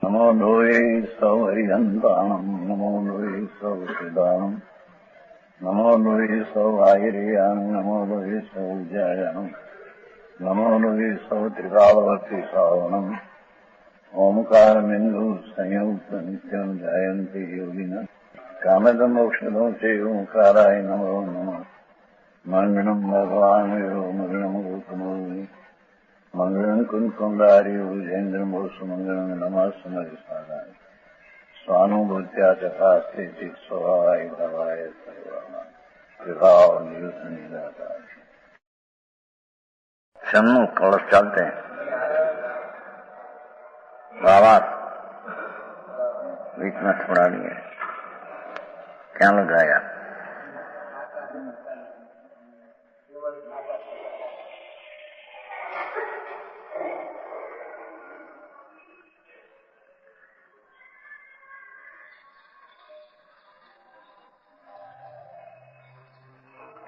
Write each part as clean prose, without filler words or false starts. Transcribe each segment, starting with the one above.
नमो लोये सौहरिहन्ताणम् नमो लोये सौसिदानम् नमो लोये सौआयर्याम् नमो लोये सौजायाम् नमो लोये सौत्रिकालवर्ति सावनम् ओंकारमिन्दु संयुक्त नित्यम् जायन्ति योगिनः कामदमोक्षदो च ओंकाराय नमो नमः मङ्गलम् भगवान् यो मङ्गलम् गौतमोनि मंगलम कुंकुंडारी विजेन्द्र सुमंगलम नमः समरिसाराय स्वानुभूत्या चकास्ते चित स्वभावाय भवाय विभाव नियुक्त निराता सम्मुख कलश चलते हैं। बाबा बीच में थोड़ा नहीं है, क्या लगाया?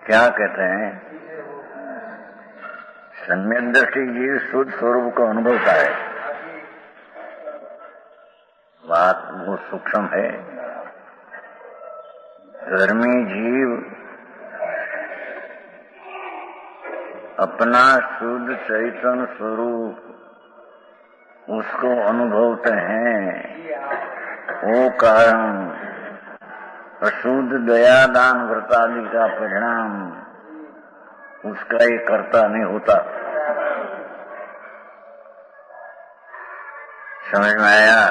क्या कहते हैं? सम्यक दृष्टि जीव शुद्ध स्वरूप को अनुभवता है। बात बहुत सूक्ष्म है। धर्मी जीव अपना शुद्ध चैतन्य स्वरूप उसको अनुभवते हैं। वो कारण अशुद्ध दया दान व्रतादि का परिणाम उसका ये कर्ता नहीं होता। समझ में आया?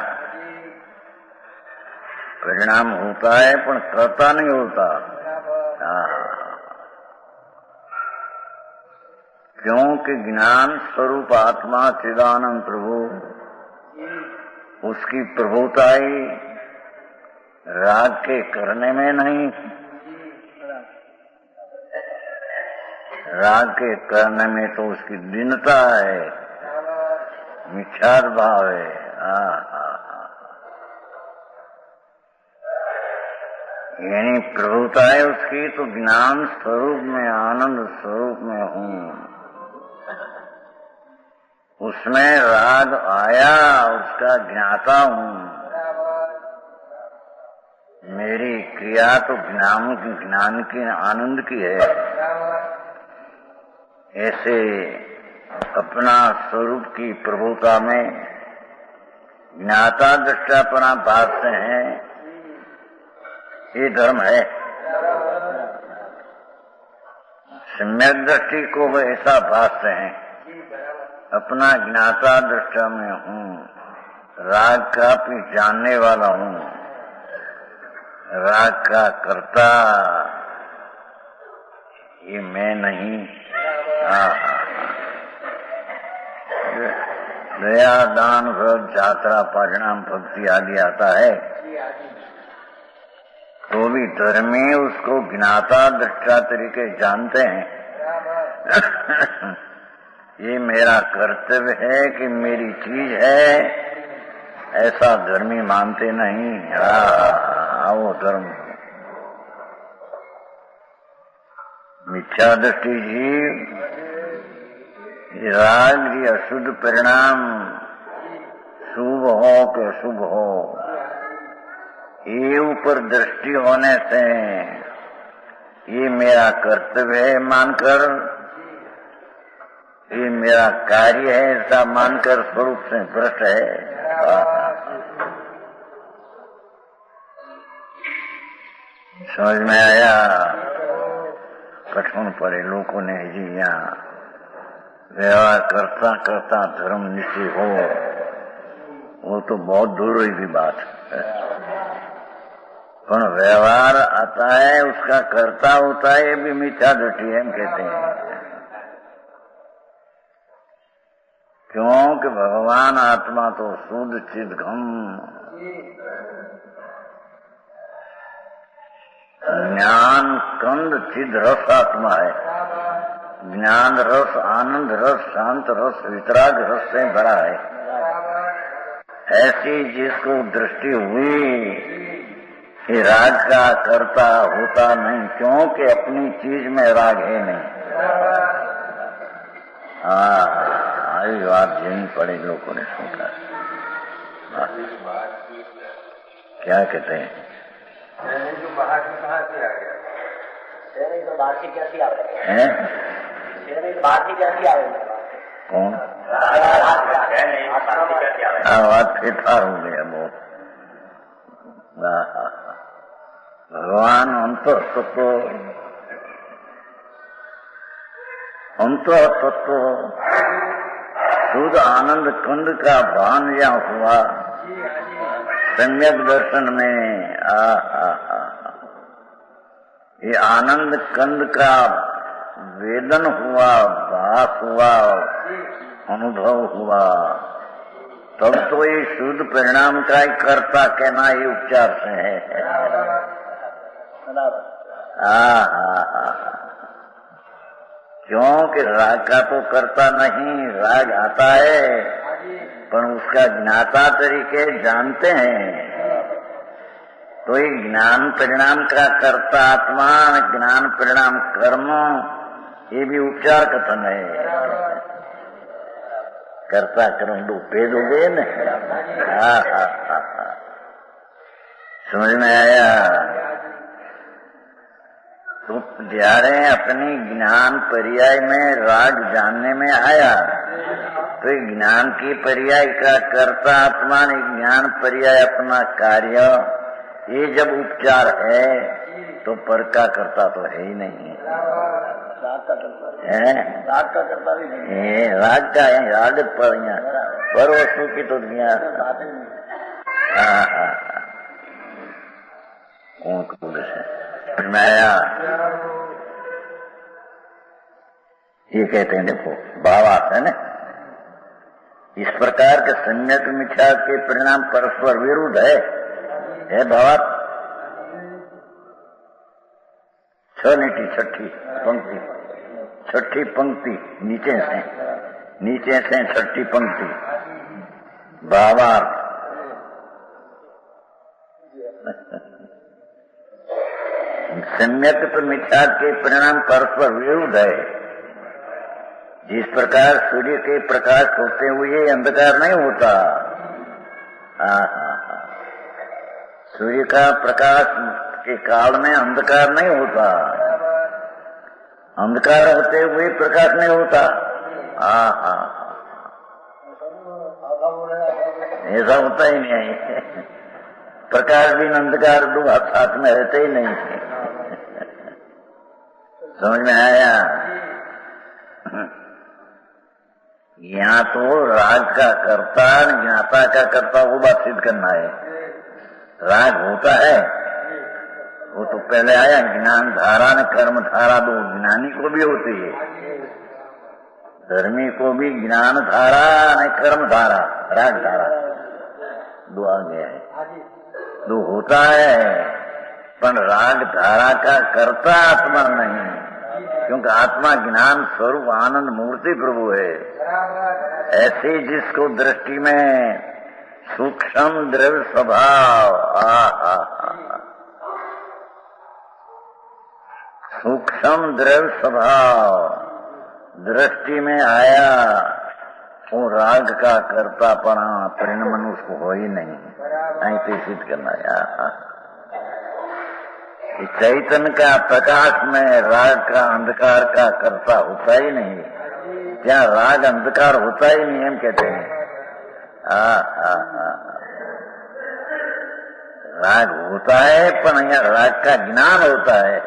परिणाम होता है पर कर्ता नहीं होता। क्योंकि ज्ञान स्वरूप आत्मा चिदानंद प्रभु उसकी प्रभुताई राग के करने में नहीं, राग के करने में तो उसकी दीनता है, मिथ्यार भाव है। यानी प्रभुता है उसकी तो ज्ञान स्वरूप में आनंद स्वरूप में हूँ। उसमें राग आया उसका ज्ञाता हूँ। मेरी क्रिया तो ज्ञान की आनंद की है। ऐसे अपना स्वरूप की प्रभुता में ज्ञाता दृष्टापना भासते हैं। ये धर्म है। सम्यक दृष्टि को वो ऐसा भासते हैं, अपना ज्ञाता दृष्टा में हूँ, राग का भी जानने वाला हूँ, राग का कर्ता ये मैं नहीं। दया दान व्रत यात्रा परिणाम भक्ति आदि आता है तो भी धर्मी उसको ज्ञाता दृष्टा तरीके जानते हैं। ये मेरा कर्तव्य है कि मेरी चीज है, ऐसा धर्मी मानते नहीं। वो धर्म मिथ्या दृष्टि जीव राग की अशुद्ध परिणाम शुभ हो कि अशुभ हो, ये ऊपर दृष्टि होने से ये मेरा कर्तव्य है मानकर, ये मेरा कार्य है ऐसा मानकर स्वरूप से भ्रष्ट है। समझ में आया? कठिन पड़े लोगों ने जी यहाँ व्यवहार करता करता धर्म निश्चय हो, वो तो बहुत दूर की बात है। पर व्यवहार आता है उसका कर्ता होता है, ये भी मिथ्या दृष्टि है कहते हैं। क्योंकि भगवान आत्मा तो शुद्ध चिदघम ज्ञान कंद चिद रस आत्मा है। ज्ञान रस, आनंद रस, शांत रस, वितराग रस से भरा है। ऐसी जिसको दृष्टि हुई कि राग का कर्ता होता नहीं, क्योंकि अपनी चीज में राग है नहीं। आई बात यही पड़े लोगों ने सोचा। क्या कहते हैं? तो बाहर से कहाँ से आ गया? तो बाहर से कैसी आ रही है? बाहर से कैसी आ रही है? कौन? बात फेफार हो गया बहुत। भगवान अंतर तत्व शुद्ध आनंद कुंड का भान जहाँ हुआ सम्यक दर्शन में, ये आनंद कंद का वेदन हुआ, भास हुआ, अनुभव हुआ, तब तो ये शुद्ध परिणाम का ही कर्ता कहना ये उपचार से है। क्योंकि राग का तो करता नहीं, राग आता है पर उसका ज्ञाता तरीके जानते हैं। तो ये ज्ञान परिणाम का कर्ता आत्मा, ज्ञान परिणाम कर्म, ये भी उपचार कथन है। कर्ता कर्म दो भेद हो गए न। समझ में आया? तो जारे अपनी ज्ञान पर्याय में राग जानने में आया, तो ज्ञान की पर्याय का कर्ता आत्मा ने ज्ञान पर्याय अपना कार्य, ये जब उपचार है तो पर का करता तो है ही नहीं। राग का करता है, राग का करता भी नहीं। राग का है, राग पर वस्तु की तो दुनिया। कौन बोले से माया, ये कहते हैं देखो भावार्थ है न। इस प्रकार के सम्यक मिथ्या के परिणाम परस्पर विरुद्ध है भावार्थ। छठी पंक्ति नीचे से छठी पंक्ति भावार्थ। सम्यक तो मिथ्या के परिणाम परस्पर विरुद्ध है। जिस प्रकार सूर्य के प्रकाश होते हुए अंधकार नहीं होता, सूर्य का प्रकाश के काल में अंधकार नहीं होता, अंधकार होते हुए प्रकाश नहीं होता। ऐसा होता ही नहीं। प्रकाश भी अंधकार दो साथ में रहते ही नहीं। समझ में आया? यहाँ तो राग का कर्ता ज्ञाता का कर्ता वो बात सिद्ध करना है। राग होता है वो तो पहले आया, ज्ञान धारा ने कर्म धारा दो ज्ञानी को भी होती है, धर्मी को भी ज्ञान धारा ने कर्म धारा, राग धारा दो आ गया है, दो होता है। पर राग धारा का कर्ता आत्मा नहीं, क्योंकि आत्मा ज्ञान स्वरूप आनंद मूर्ति प्रभु है। ऐसे जिसको दृष्टि में सूक्ष्म द्रव्य स्वभाव, सूक्ष्म द्रव्य स्वभाव दृष्टि में आया, वो राग का कर्तापना परिणाम उसको हो ही नहीं। ऐसे सिद्ध करना यार, चैतन्य का प्रकाश में राग का अंधकार का कर्ता होता ही नहीं। क्या राग अंधकार होता ही नहीं, हम कहते हैं। राग होता है पर यहाँ राग का ज्ञान होता है।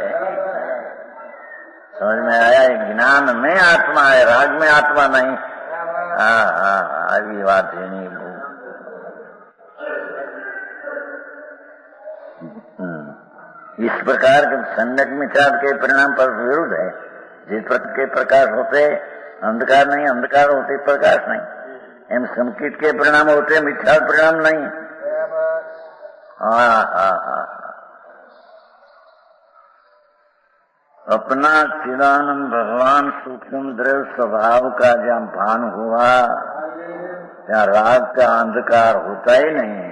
समझ में आया? ज्ञान में आत्मा है, राग में आत्मा नहीं। अभी बात है नहीं। इस प्रकार के सम्यक मिथ्या के परिणाम पर विरुद्ध है। जिस प्रकार के प्रकाश होते अंधकार नहीं, अंधकार होते प्रकाश नहीं। एम संकित के परिणाम होते मिथ्या परिणाम नहीं। अपना चिदानंद भगवान सूक्ष्म द्रव्य स्वभाव का जहाँ भान हुआ, यहाँ राग का अंधकार होता ही नहीं।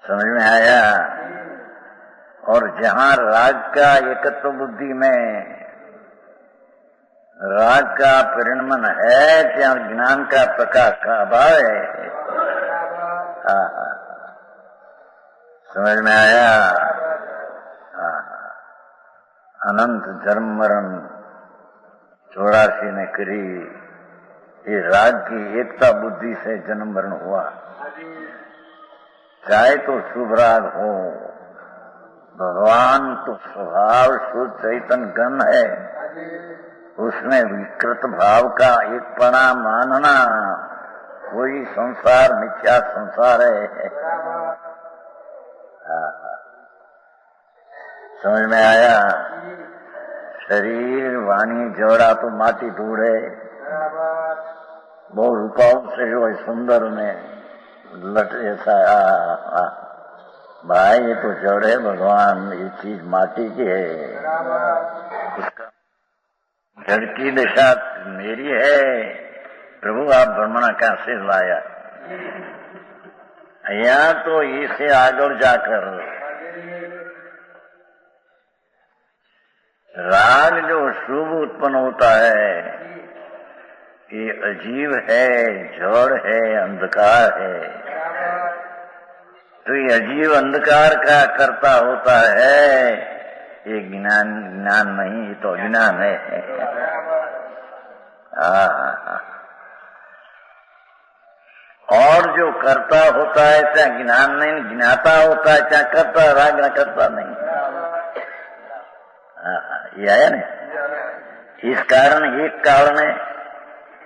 समझ में आया? और जहाँ राग का एकत्व बुद्धि में राग का परिणमन है क्या ज्ञान का प्रकाश का अभाव है। समझ में आया। अनंत जन्म मरण 84 ने करी, ये राग की एकता बुद्धि से जन्म मरण हुआ। चाहे तो शुभ राग हो, भगवान तो स्वभाव शुद्ध चैतन्य गण है, उसमें विकृत भाव का एक पणा मानना वही संसार मिथ्या संसार है। समझ में आया। शरीर वाणी जोड़ा तो माटी धूड़ है, बहुत रूपाओं से जो है सुंदर में लट ऐसा भाई ये तो जड़ है भगवान, ये चीज माटी की है, उसका जड़ की दशा मेरी है। प्रभु आप ब्रह्मणा कहां से लाया। या तो इसे आगे जाकर राग जो शुभ उत्पन्न होता है ये अजीब है, जड़ है, अंधकार है। तो ये अजीब अंधकार का कर्ता होता है, ये ज्ञान नहीं, ये तो अज्ञान है। और जो कर्ता होता है चाहे ज्ञान नहीं, ज्ञाता होता है चाहे कर्ता, राग न करता नहीं। ये आया नहीं। इस कारण एक काल में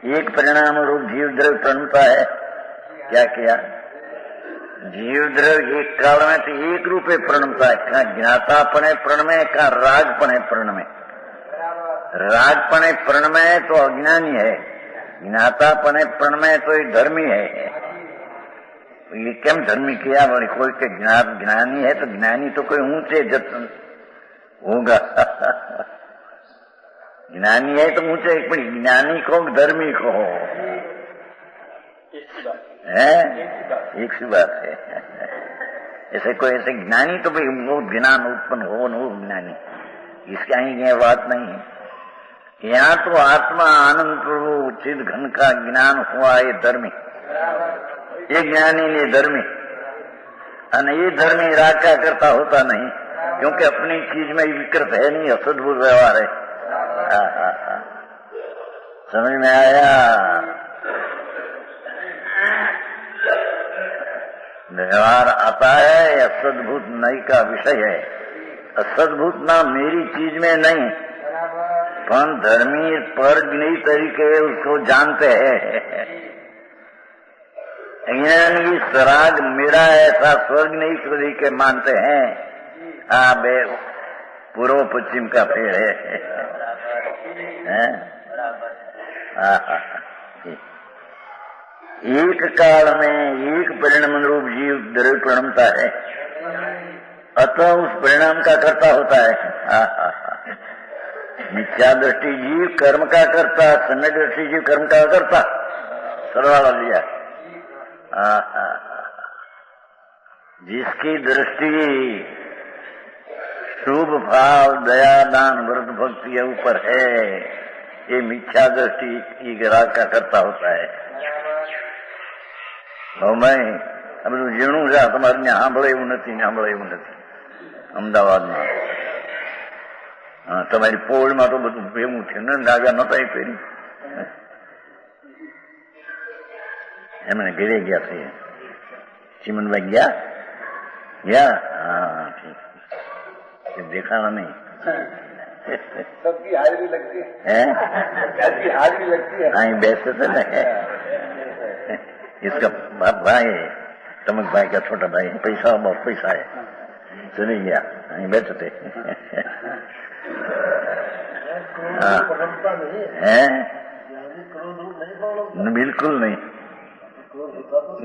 एक परिणाम रूप जीव द्रव्य प्रणता है। क्या किया? जीव द्रव्य एक काल में तो एक रूपे प्रणता है, कहा ज्ञातापने प्रण में, कहा रागपने प्रण में। रागपने प्रण में तो अज्ञानी है, ज्ञातापने प्रण में तो ये धर्मी है। ये क्यों धर्मी किया? बोले कोई के ज्ञानी है तो ज्ञानी तो कोई ऊंचे जतन होगा। ज्ञानी है तो ऊंचे, ज्ञानी को धर्मी को है एक सी बात है। ऐसे कोई ऐसे ज्ञानी तो भाई वो ज्ञान उत्पन्न हो न हो ज्ञानी, इसका ही यह बात नहीं है। यहाँ तो आत्मा आनंद प्रभु चिद घन का ज्ञान हुआ, ये धर्मी, ये ज्ञानी ने धर्मी, और ये धर्मी राग का करता होता नहीं, क्योंकि अपनी चीज में विकृत है नहीं, असद्भुत व्यवहार है। समझ में आया। व्यवहार आता है, असद्भुत नहीं का विषय है। असद्भुत ना मेरी चीज में नहीं, पर धर्मी पर नई तरीके उसको जानते हैं। ज्ञानी सराग मेरा ऐसा स्वर्ग नहीं तरीके मानते हैं। बे पूर्व पश्चिम का पेड़ है। एक काल में एक परिणाम रूप जीव द्रव्य प्रणमता है, अतः उस परिणाम का कर्ता होता है। मिथ्या दृष्टि जीव कर्म का करता, सम्यक दृष्टि जीव कर्म का करता। सरवाला लिया। जिसकी दृष्टि शुभ भाव दया दान व्रत भक्ति के ऊपर है, ये मिथ्या दृष्टि की राग का करता होता है। और मैं अब तो जीणु છે તમારે ત્યાં સાંભળે એવું નથી, સાંભળે એવું નથી અમદાવાદમાં। તમારી પોળમાં તો બધું ભેગું છે ને, રાજા નતા એ પહેરી એમને ઘેરે ગયા છે। ચીમનભાઈ ગયા? हाँ ठीक, देखा नहीं। सबकी हाजिरी लगती है, सबकी हाजिरी लगती है। हाँ बैठते थे ना, इसका भाई तमक भाई का छोटा भाई, पैसा बहुत पैसा है, चले गया, नहीं बैठे थे। बिल्कुल नहीं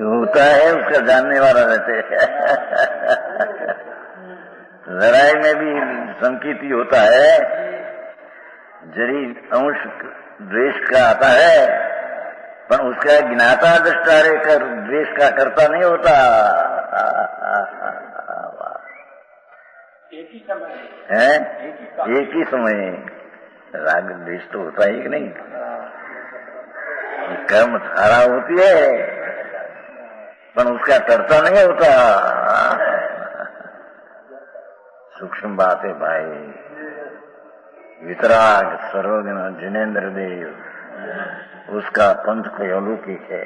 होता है, उसका जानने वाला रहते हैं। लड़ाई में भी संकेती होता है, जरी अंश द्वेष का आता है, पर उसका ज्ञाता दृष्टा रहकर द्वेष का करता नहीं होता। एक ही समय है, एक ही समय राग द्वेष तो होता ही कि नहीं? कर्म धारा होती है पर उसका कर्ता नहीं होता। सूक्ष्म बात है भाई। वितराग सर्वज्ञ जिनेन्द्र देव उसका पंथ कोई अलौकिक है।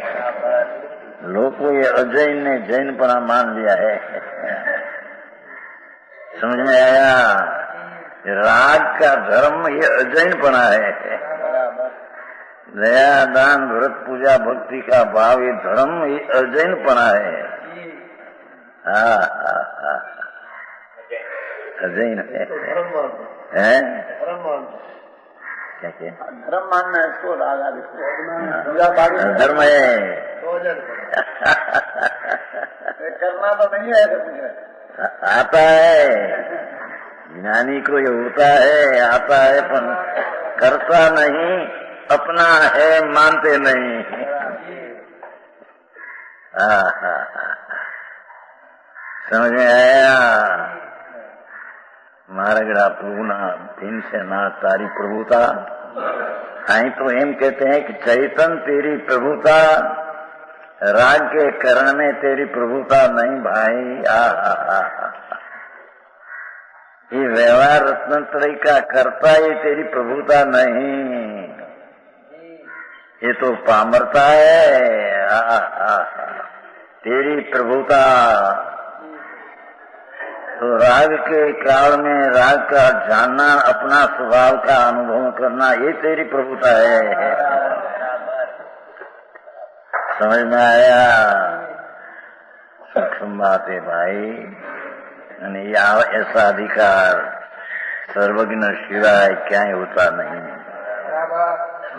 लोग को ये अजैन ने जैनपना मान लिया है। समझ में आया? राग का धर्म ये अजैनपना है। दया दान व्रत पूजा भक्ति का भाव ये धर्म ये अजैनपना है। अजैन है। क्या क्या धर्म मानना है इसको, राग आदि धर्म है। करना तो नहीं है, आता है ज्ञानी को ये होता है, आता है पर करता नहीं, अपना है मानते नहीं। समझ में आया? मारगड़ा पूना दिन से ना तारी प्रभुता। आई तो एम कहते हैं कि चैतन तेरी प्रभुता, राग के करण में तेरी प्रभुता नहीं भाई। ये व्यवहार रत्नत्रय का करता ये तेरी प्रभुता नहीं, ये तो पामरता है। तेरी प्रभुता तो राग के काल में राग का जानना, अपना स्वभाव का अनुभव करना, ये तेरी प्रभुता है। समझ में आया? सूक्ष्म बात है भाई। ऐसा अधिकार सर्वज्ञ शिवाय क्या होता नहीं।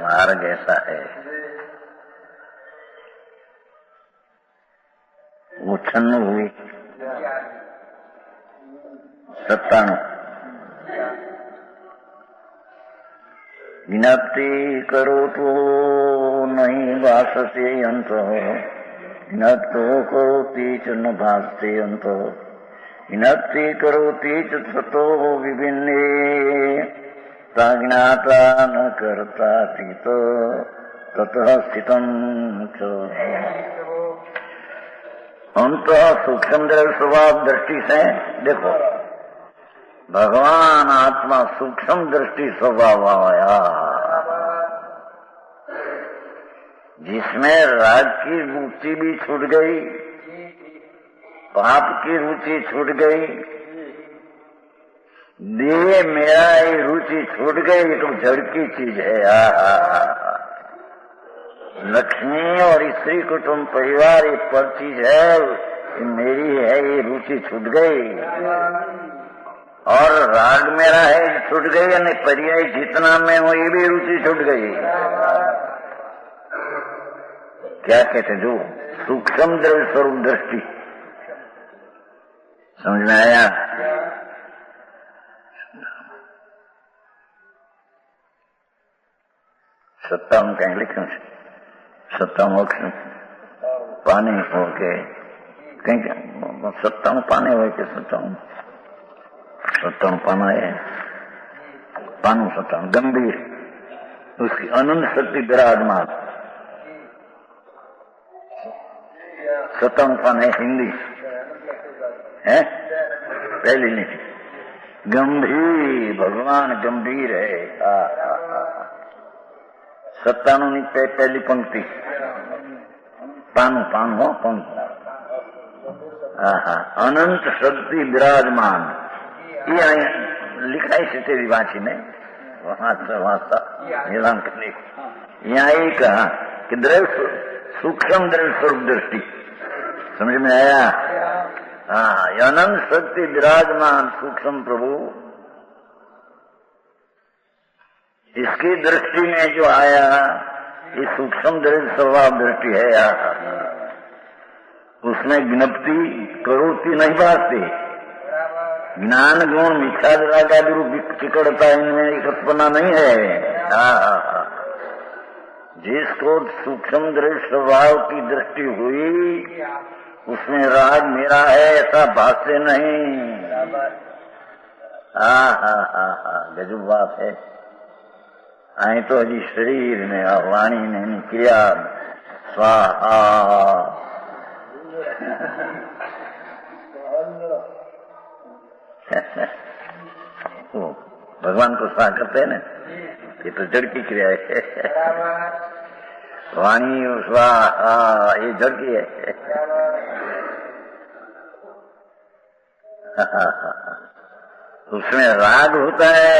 मार्ग ऐसा है। वो छन्न हुई 97 विनती करो तो नहीं भासते अंत, विनतो करोति च न भासते अंत, विनती करोति च ततो विभिन्ने, ज्ञाता न करता तीत ततः स्थितं च। अंत सूक्ष्म स्वभाव दृष्टि से देखो, भगवान आत्मा सूक्ष्म दृष्टि स्वभाव आया, जिसमें राग की रुचि भी छूट गई, पाप की रुचि छूट गई, देह मेरा ये रुचि छूट गई तो जड़ की चीज है। लक्ष्मी और स्त्री कुटुंब परिवार ये पर चीज है, ये मेरी है, ये रुचि छूट गई। और राग मेरा है छूट गई, यानी पर्याय जितना मैं हूं ये भी रुचि छूट गई। क्या कहते जो सूक्ष्म द्रव्य स्वरूप दृष्टि। समझ में आया? सत्तावन कहीं लिखे, सत्तावन अक्षर पाने हो के कहीं, सत्तावन पाने हो के सत्तावन पाना है, पानु सत्तावन गंभीर, उसकी अनंत शक्ति विराजमान। सत्तावन पाना है हिंदी है, पहली नहीं, गंभीर, भगवान गंभीर है। सत्तानु पहली पंक्ति, पानु पानु हो पंक्ति, अनंत शक्ति विराजमान। ये लिखा है से तेरी वाची ने वहां निदान करने, यहाँ ये कहा कि द्रव्य सूक्ष्म द्रव्य स्वरूप दृष्टि। समझ में आया? अनंत शक्ति विराजमान सूक्ष्म प्रभु, इसकी दृष्टि में जो आया ये सूक्ष्म द्रव्य स्वभाव दृष्टि है। उसमें ज्ञप्ति करोति नहीं भासती, ज्ञान गुण मिथ्या रागा रूप चिकड़ता इनमें कल्पना नहीं है। जिसको सूक्ष्म दृश्य स्वभाव की दृष्टि हुई उसमें राग मेरा है ऐसा भाष्य नहीं। गजब बात है। અહીં તો હજી શરીર ને આ વાણી ને એની ક્રિયા સ્વાહા. भगवान को स्वाहा करते हैं ना, ये तो जड़ की क्रिया है. वाणी स्वाहा ये जड़ की है. उसमें राग होता है.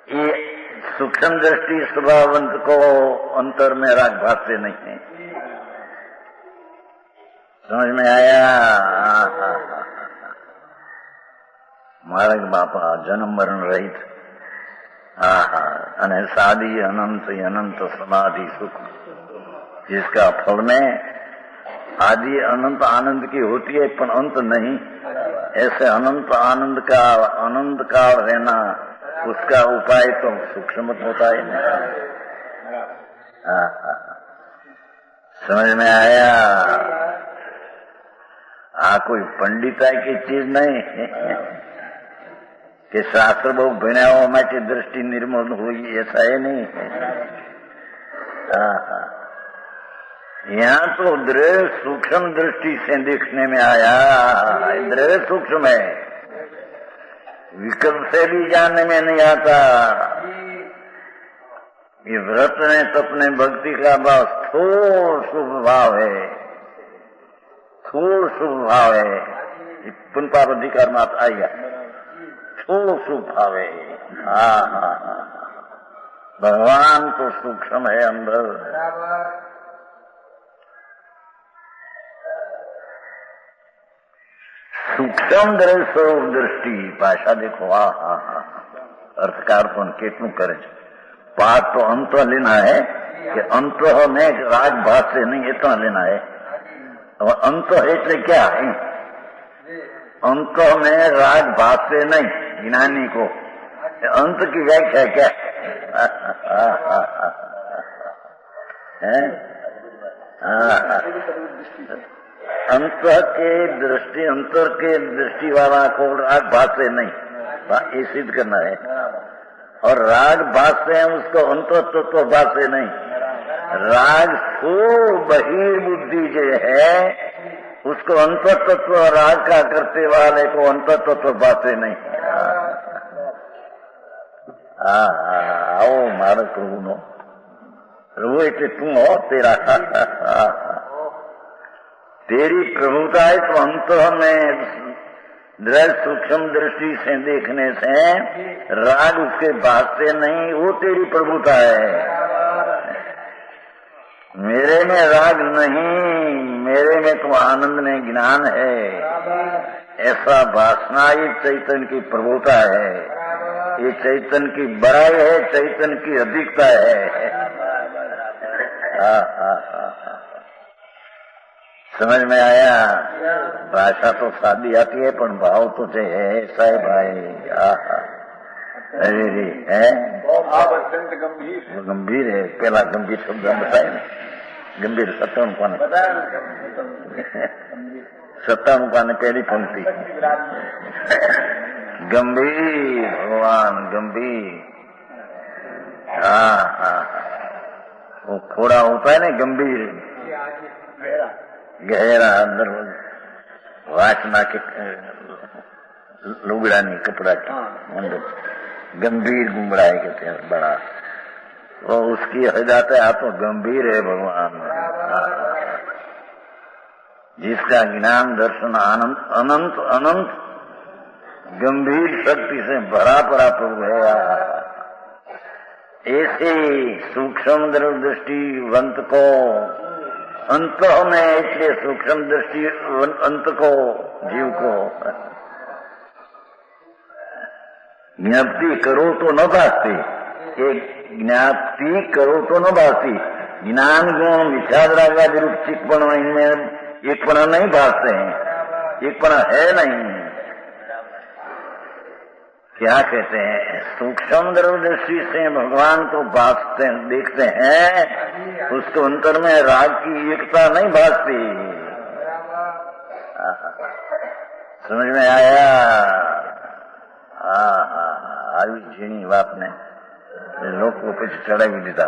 ये सूक्ष्म दृष्टि स्वभावंत को अंतर में राग भासते नहीं है. समझ में आया? महाराज बापा जन्म मरण रहित અને सादी अनंत अनंत समाधि सुख, जिसका फल में आदि अनंत आनंद की होती है पर अंत नहीं. ऐसे अनंत आनंद का अनंत काल रहना, उसका उपाय तो सूक्ष्म होता है. समझ में आया? कोई पंडिताई की चीज नहीं कि शास्त्र बहु भण्या माटे दृष्टि निर्मल हुई, ऐसा है नहीं. यहाँ तो दृढ़ सूक्ष्म दृष्टि से देखने में आया. दृढ़ सूक्ष्म है, विकल्प से भी जानने में नहीं आता. ये व्रत ने तपने भक्ति का भाव स्थूल शुभ भाव है, स्थूल शुभ भाव है. पुण्य पाप अधिकार मात आएगा. स्थूल शुभ भाव है. भगवान तो सूक्ष्म है अंदर. सूक्ष्म दृष्टि भाषा देखो. अर्थकार तो કેટલું કરે છે. पाठ तो अंत लेना है कि अंत में राग भाष से नहीं, इतना लेना है. और अंत એટલે क्या है? अंत में राग भाष से नहीं. ज्ञानी को अंत की व्याख्या क्या है? अंत के दृष्टि, अंतर के दृष्टि वाला को राग भाष से नहीं, ये सिद्ध करना है. और राग भाष से उसको अंतर तत्व भाष से नहीं. राग स्थूल बहिर्बुद्धि जो है उसको अंतर तत्व राग का करते वाले को अंतर तत्व भाष से नहीं. आओ मारो प्रभु नो प्रभु એટલે તું हो तेरा तेरी प्रभुता है. तो अंत में दृढ़ सूक्ष्म दृष्टि से देखने से राग उसके भाष से नहीं, वो तेरी प्रभुता है. मेरे में राग नहीं, मेरे में तो आनंद में ज्ञान है. ऐसा भाषना ये चैतन्य की प्रभुता है. ये चैतन्य की बड़ाई है, चैतन्य की अधिकता है. समझ में आया? भाषा तो सादी आती है पर भाव तो है ऐसा है भाई. अरे रे है गंभीर है. पहला गंभीर शब्द बताए ना. गंभीर 57 पाने 57 पाने पहली पंक्ति. गंभीर भगवान गंभीर. वो थोड़ा होता है ना गंभीर, गहरा अंदर वासना के लुगड़ा नहीं कपड़ा के अंदर गंभीर गुमड़ा है कहते हैं. बड़ा वो उसकी हदायत है. आप तो गंभीर है भगवान. जिसका ज्ञान दर्शन आनंद अनंत अनंत गंभीर शक्ति से भरा पड़ा प्रभु है. ऐसे सूक्ष्म दृष्टिवंत को अंत में, इसलिए सूक्ष्म दृष्टि अंत को जीव को ज्ञाप्ति करो तो न भासती. एक ज्ञाप्ति करो तो न भासती. ज्ञान गुण मिथ्याद्रागा रूप चिकपण इनमें एकपणा नहीं भासते हैं, एकपणा है नहीं. क्या कहते हैं? सूक्ष्म दृष्टि से भगवान को भासते देखते हैं, उसको अंतर में राग की एकता नहीं भासती. समझ में आया? આવી ઝીણી વાત ને લોકો પછી ચડાવી દીધા.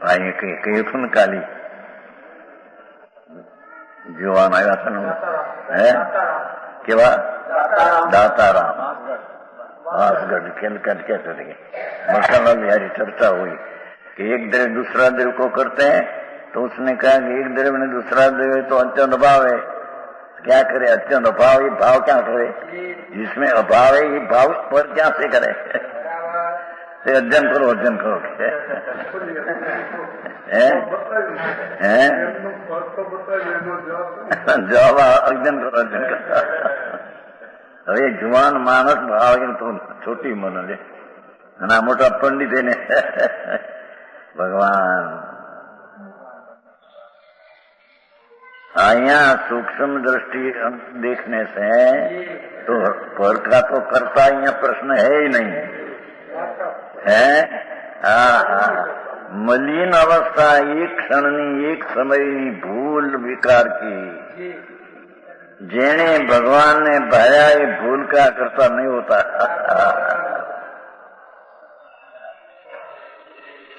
ભાઈએ કહ્યું હતું ને કાલી જોવાન આવ્યા હતા ને, હે કેવા दाताराम आसगढ़ कहते थे मसाला बिहारी चर्चा हुई कि एक द्रव्य दूसरा द्रव्य को करते हैं, तो उसने कहा कि एक द्रव्य ने दूसरा द्रव्य तो अत्यंत अभाव है, क्या करे अत्यंत अभाव, ये भाव क्या करे, जिसमें अभाव है ये भाव पर क्या से करे, से अध्ययन करो जवाब अध्ययन करो હવે જુવાન માણસ ભાવ તો છોટી મનો લે અને આ મોટા પંડિત એને ભગવાન અહીંયા सूक्ष्म दृष्टि देखने से तो पर का तो करता यहाँ प्रश्न है ही नहीं है. मलिन अवस्था एक क्षणनी एक समयनी भूल विकार की जेने भगवान ने भाया ये भूल का करता नहीं होता.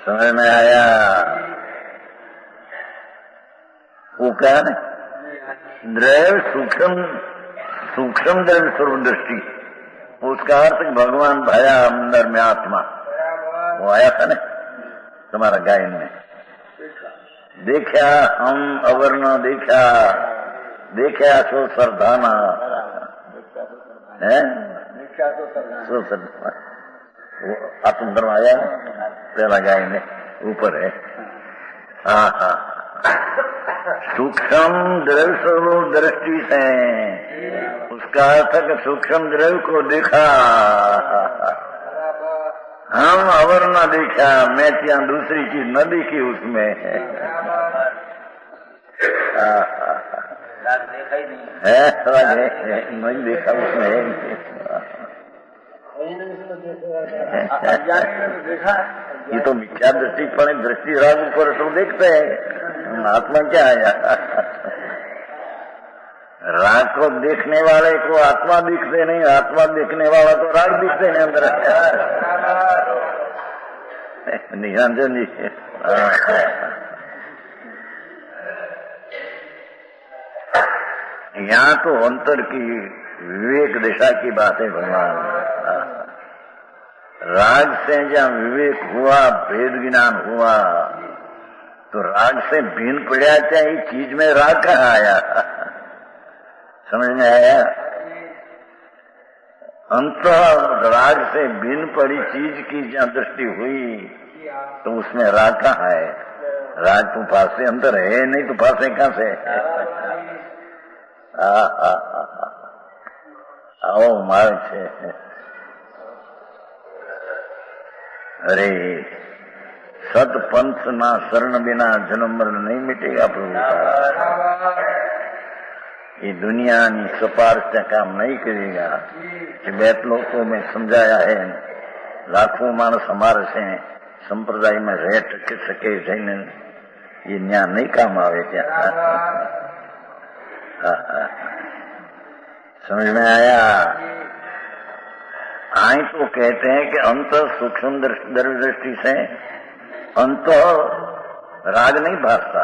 समझ में आया? वो क्या है द्रव्य सूक्ष्म द्रव्य स्वरूप दृष्टि, उसका अर्थ भगवान भाया अंदर में आत्मा, वो आया था ना तुम्हारा गायन में. देखा हम अवर्ण देखा सो सरदाना है, सो सरदाना वो आत्मधर्म आया पहला गाय में ऊपर है. सूक्ष्म द्रव्य स्वरूप दृष्टि से उसका अर्थ है सूक्ष्म द्रव्य को देखा, हम अवर न देखा, मैं ત્યાં दूसरी चीज न देखी उसमें देखा ही नहीं है, नहीं देखा उसमें देखा. ये तो मिथ्या दृष्टि पर दृष्टि राग ऊपर तो देखते हैं, आत्मा क्या आया. राग को देखने वाले को आत्मा दिखते नहीं, आत्मा देखने वाला तो राग दिखते नहीं अंदर. निरंजन जी यहाँ तो अंतर की विवेक दिशा की बात है भगवान. राग से जहाँ विवेक हुआ, भेद ज्ञान हुआ, तो राग से भिन्न पड़ा क्या इस चीज में राग कहाँ आया. समझ में आया? अंत राग से भिन्न पड़ी चीज की जहाँ दृष्टि हुई तो उसमें राग कहाँ है. राग तो पास से अंदर है नहीं तो पास से कहाँ से. आओ मार छे. अरे सत पंथ ना शरण बिना जन्म मरण नहीं मिटेगा प्रभु का. ये दुनिया ની સપાર काम नहीं करेगा. टिबेट लोगों में समझाया है, लाखों मानस हमारे से संप्रदाय में रह सके जैन ये न्याय नहीं काम आवे क्या. समझ में आया? आई तो कहते हैं कि अंत सूक्ष्म दृष्टि से अंत राग नहीं भासता,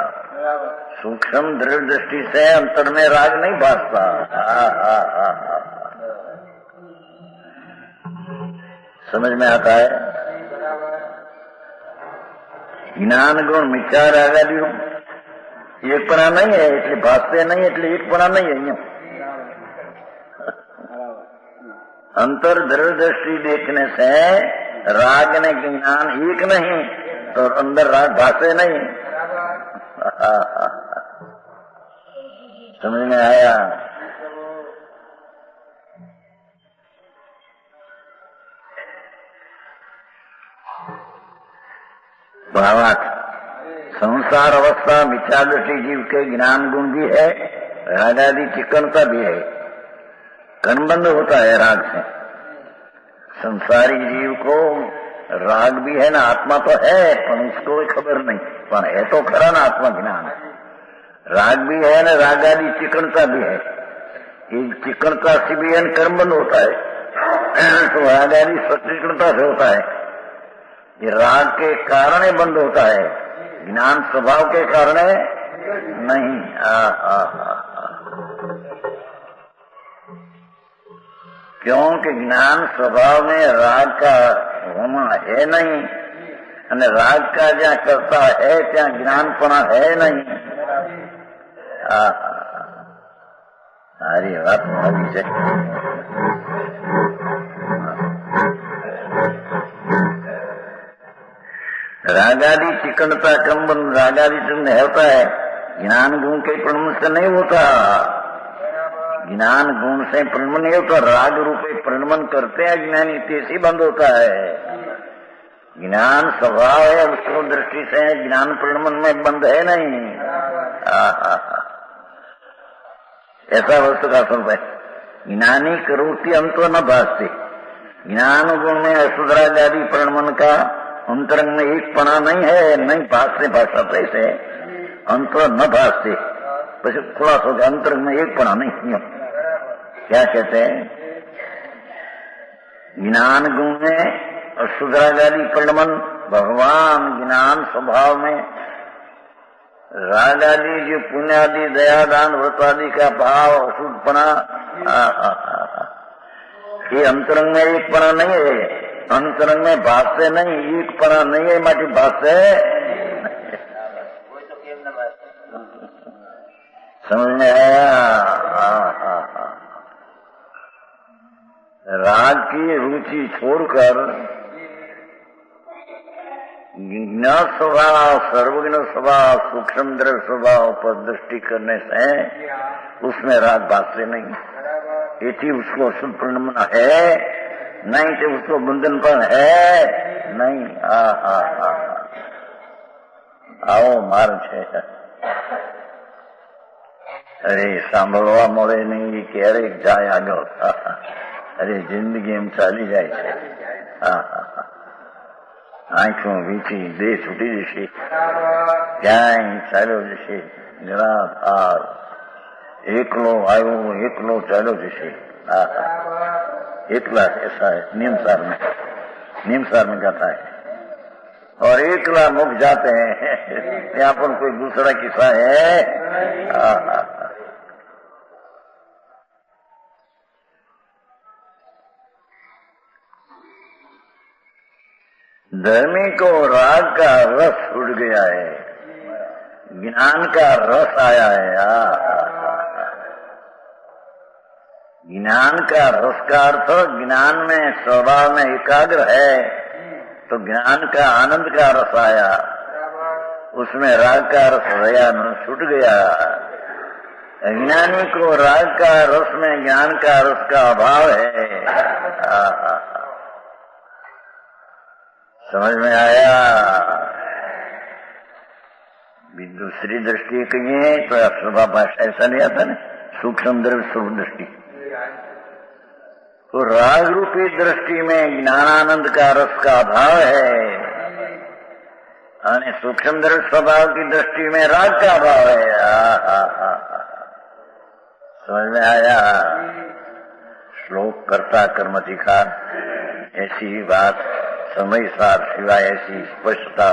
सूक्ष्म द्रव्य दृष्टि से अंतर में राग नहीं भासता. समझ में आता है? ज्ञान गुण मिथ्या राग आदि एक पना नहीं है, इसलिए भासते नहीं, इसलिए एक पना नहीं है. अंतर द्रव्य दृष्टि देखने से राग ने ज्ञान एक नहीं तो अंदर राग भासे नहीं. समझ में आया? भावार्थ संसार अवस्था मिथ्या दृष्टि जीव के ज्ञान गुण भी है, राग आदि चिकनता भी है. कर्मबंध होता है राग से. संसारी जीव को राग भी है ना, आत्मा तो है पर उसको खबर नहीं, पर है तो खरा ना आत्मा ज्ञान. राग भी है ना, राग आदि चिकनता भी है. ये चिकनता से भी कर्मबंध होता है. तो राग आदि स्वतीक्रणता से होता है। ये राग के कारण ही बंद होता है, ज्ञान स्वभाव के कारण नहीं। क्योंकि ज्ञान स्वभाव में राग का होना है नहीं, અને રાગ का જ્યાં કરતા है ત્યાં જ્ઞાનપણા है नहीं। સારી વાત આવી છે। रागादि चिकनता क्रम रागादि से होता है, ज्ञान गुण के प्रणमन से नहीं होता। ज्ञान गुण से प्रणमन नहीं होता, राग रूपे प्रणमन करते हैं ज्ञानी, तेजी बंद होता है। ज्ञान स्वभाव है, उसको दृष्टि से ज्ञान प्रणमन में बंद है नहीं। ऐसा वस्तु का स्वरूप है। ज्ञानी करोति अंतो न भासते। ज्ञान गुण में असुधरागादि प्रणमन का अंतरंग में एक पना नहीं है, नहीं भाषते भाषा ऐसे अंतर न भाषते। પછી खुलासा होगा अंतरंग में एक पना नहीं। क्या कहते हैं? ज्ञान गुण में असुधरागादि प्रणमन, भगवान ज्ञान स्वभाव में रागादि जो पुण्यादि दयादान व्रतादि का भाव अशुद्धपना, ये अंतरंग में एक पना नहीं है, अंतरंग में भाष्य नहीं, एक पना नहीं है, माटी भाष्य समझ में आया? राग की रुचि छोड़कर ज्ञ स्वभाव, सर्वज्ञ स्वभाव, सूक्ष्म द्रव्य स्वभाव पर दृष्टि करने से उसमें राग भाष्य नहीं, यदि उसको अशुद्ध प्रणमन है नहीं, तो उसको बंधन पर है नहीं। आओ मार छे। अरे सांभळवा मळे नहीं, क्यारेक जाय आगो। अरे जिंदगी एम चाली जाय छे। आंखों वीची देह छूटी जशे, क्यांय चाल्यो जशे, निराधार एकलो आयो, एकलो चाल्यो जशे। एकला ऐसा है नीमसार में गाता है। और एकला मुख जाते हैं, यहाँ पर कोई दूसरा किस्सा है। धर्मी को राग का रस उड़ गया है, ज्ञान का रस आया है। ज्ञान का रस का अर्थ ज्ञान में स्वभाव में एकाग्र है, तो ज्ञान का आनंद का रस आया, उसमें राग का रस रहा न छूट गया। अज्ञानी को राग का रस में ज्ञान का रस का अभाव है। समझ में आया? दूसरी दृष्टि कहिए तो स्वभाव भाषा ऐसा नहीं आता ना, सूक्ष्म द्रव्य स्वरूप दृष्टि। तो राग रूपी दृष्टि में ज्ञानानंद का रस का अभाव है, और सूक्ष्म द्रव्य स्वभाव की दृष्टि में राग का अभाव है। समझ में आया? श्लोक कर्ता कर्मधिकार, ऐसी बात समय सार सिवाय ऐसी स्पष्टता